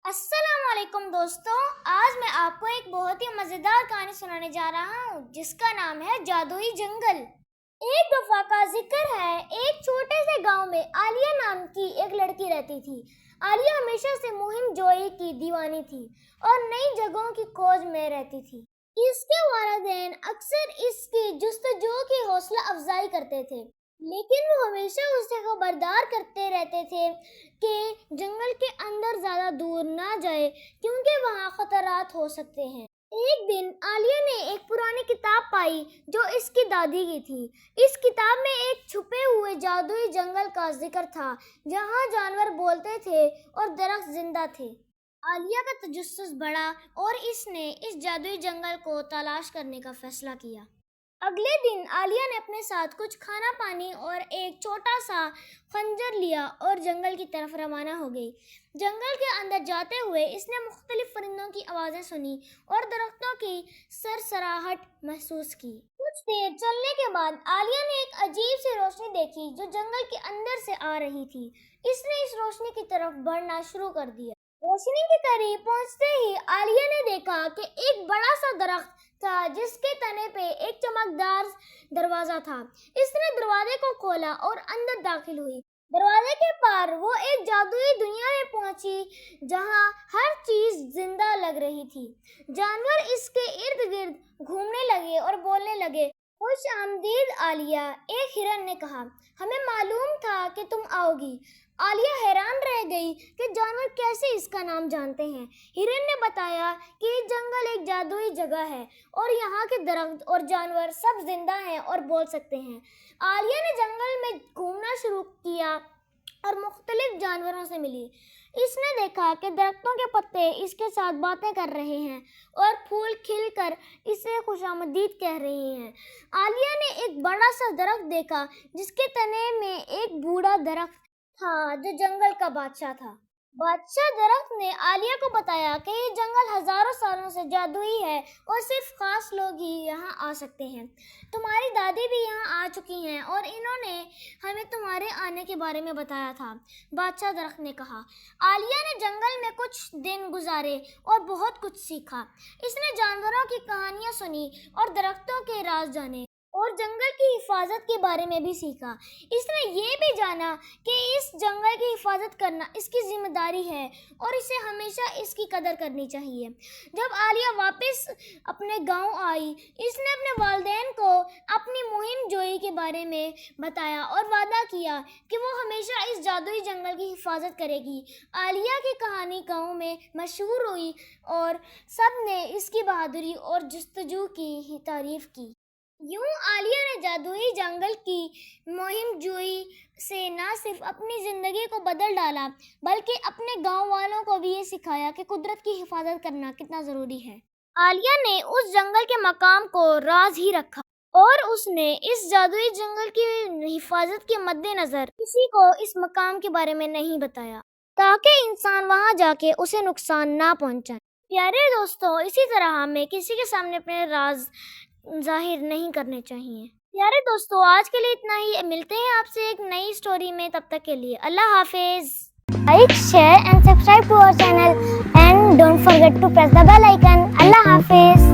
السلام علیکم دوستوں، آج میں آپ کو ایک بہت ہی مزیدار کہانی سنانے جا رہا ہوں جس کا نام ہے جادوئی جنگل۔ ایک دفعہ کا ذکر ہے، ایک چھوٹے سے گاؤں میں عالیہ نام کی ایک لڑکی رہتی تھی۔ عالیہ ہمیشہ سے مہم جوئی کی دیوانی تھی اور نئی جگہوں کی کھوج میں رہتی تھی۔ اس کے والدین اکثر اس کی جستجو کی حوصلہ افزائی کرتے تھے، لیکن وہ ہمیشہ اسے خبردار کرتے رہتے تھے کہ جنگل کے اندر زیادہ دور نہ جائے کیونکہ وہاں خطرات ہو سکتے ہیں۔ ایک دن عالیہ نے ایک پرانی کتاب پائی جو اس کی دادی کی تھی۔ اس کتاب میں ایک چھپے ہوئے جادوئی جنگل کا ذکر تھا جہاں جانور بولتے تھے اور درخت زندہ تھے۔ عالیہ کا تجسس بڑھا اور اس نے اس جادوئی جنگل کو تلاش کرنے کا فیصلہ کیا۔ اگلے دن عالیہ نے اپنے ساتھ کچھ کھانا پانی اور ایک چھوٹا سا خنجر لیا اور جنگل کی طرف روانہ ہو گئی۔ جنگل کے اندر جاتے ہوئے اس نے مختلف پرندوں کی آوازیں سنی اور درختوں کی سرسراہٹ محسوس کی۔ کچھ دیر چلنے کے بعد عالیہ نے ایک عجیب سی روشنی دیکھی جو جنگل کے اندر سے آ رہی تھی۔ اس نے اس روشنی کی طرف بڑھنا شروع کر دیا۔ روشنی کے قریب پہنچتے ہی عالیہ نے دیکھا کہ ایک بڑا سا درخت تھا جس کے تنے پہ ایک چمکدار دروازہ تھا۔ اس نے دروازے کو کھولا اور اندر داخل ہوئی۔ دروازے کے پار وہ ایک جادوئی دنیا میں پہنچی جہاں ہر چیز زندہ لگ رہی تھی۔ جانور اس کے ارد گرد گھومنے لگے اور بولنے لگے۔ خوش آمدید عالیہ، ایک ہرن نے کہا، ہمیں معلوم تھا کہ تم آؤ گی۔ عالیہ حیران رہ گئی کہ جانور کیسے اس کا نام جانتے ہیں۔ ہرن نے بتایا کہ یہ جنگل ایک جادوئی جگہ ہے اور یہاں کے درخت اور جانور سب زندہ ہیں اور بول سکتے ہیں۔ عالیہ نے جنگل میں گھومنا شروع کیا اور مختلف جانوروں سے ملی۔ اس نے دیکھا کہ درختوں کے پتے اس کے ساتھ باتیں کر رہے ہیں اور پھول کھل کر اسے خوش آمدید کہہ رہے ہیں۔ عالیہ نے ایک بڑا سا درخت دیکھا جس کے تنے میں ایک بوڑھا درخت تھا جو جنگل کا بادشاہ تھا۔ بادشاہ درخت نے عالیہ کو بتایا کہ یہ جنگل ہزاروں سالوں سے جادوئی ہے اور صرف خاص لوگ ہی یہاں آ سکتے ہیں۔ تمہاری دادی بھی یہاں آ چکی ہیں اور انہوں نے ہمیں تمہارے آنے کے بارے میں بتایا تھا، بادشاہ درخت نے کہا۔ عالیہ نے جنگل میں کچھ دن گزارے اور بہت کچھ سیکھا۔ اس نے جانوروں کی کہانیاں سنی اور درختوں کے راز جانے اور جنگل کی حفاظت کے بارے میں بھی سیکھا۔ اس نے یہ بھی جانا کہ اس جنگل کی حفاظت کرنا اس کی ذمہ داری ہے اور اسے ہمیشہ اس کی قدر کرنی چاہیے۔ جب عالیہ واپس اپنے گاؤں آئی، اس نے اپنے والدین کو اپنی مہم جوئی کے بارے میں بتایا اور وعدہ کیا کہ وہ ہمیشہ اس جادوئی جنگل کی حفاظت کرے گی۔ عالیہ کی کہانی گاؤں میں مشہور ہوئی اور سب نے اس کی بہادری اور جستجو کی تعریف کی۔ یوں عالیہ نے جادوئی جنگل کی مہم جوئی سے نہ صرف اپنی زندگی کو بدل ڈالا بلکہ اپنے گاؤں والوں کو بھی یہ سکھایا کہ قدرت کی حفاظت کرنا کتنا ضروری ہے۔ عالیہ نے اس جنگل کے مقام کو راز ہی رکھا اور اس نے اس جادوئی جنگل کی حفاظت کے مد نظر کسی کو اس مقام کے بارے میں نہیں بتایا تاکہ انسان وہاں جا کے اسے نقصان نہ پہنچائے۔ پیارے دوستوں، اسی طرح ہمیں کسی کے سامنے اپنے راز ظاہر نہیں کرنے چاہیے۔ پیارے دوستو، آج کے لیے اتنا ہی۔ ملتے ہیں آپ سے ایک نئی سٹوری میں، تب تک کے لیے اللہ حافظ۔ Like, share and subscribe to our channel and don't forget to press the bell icon. Allah Hafiz.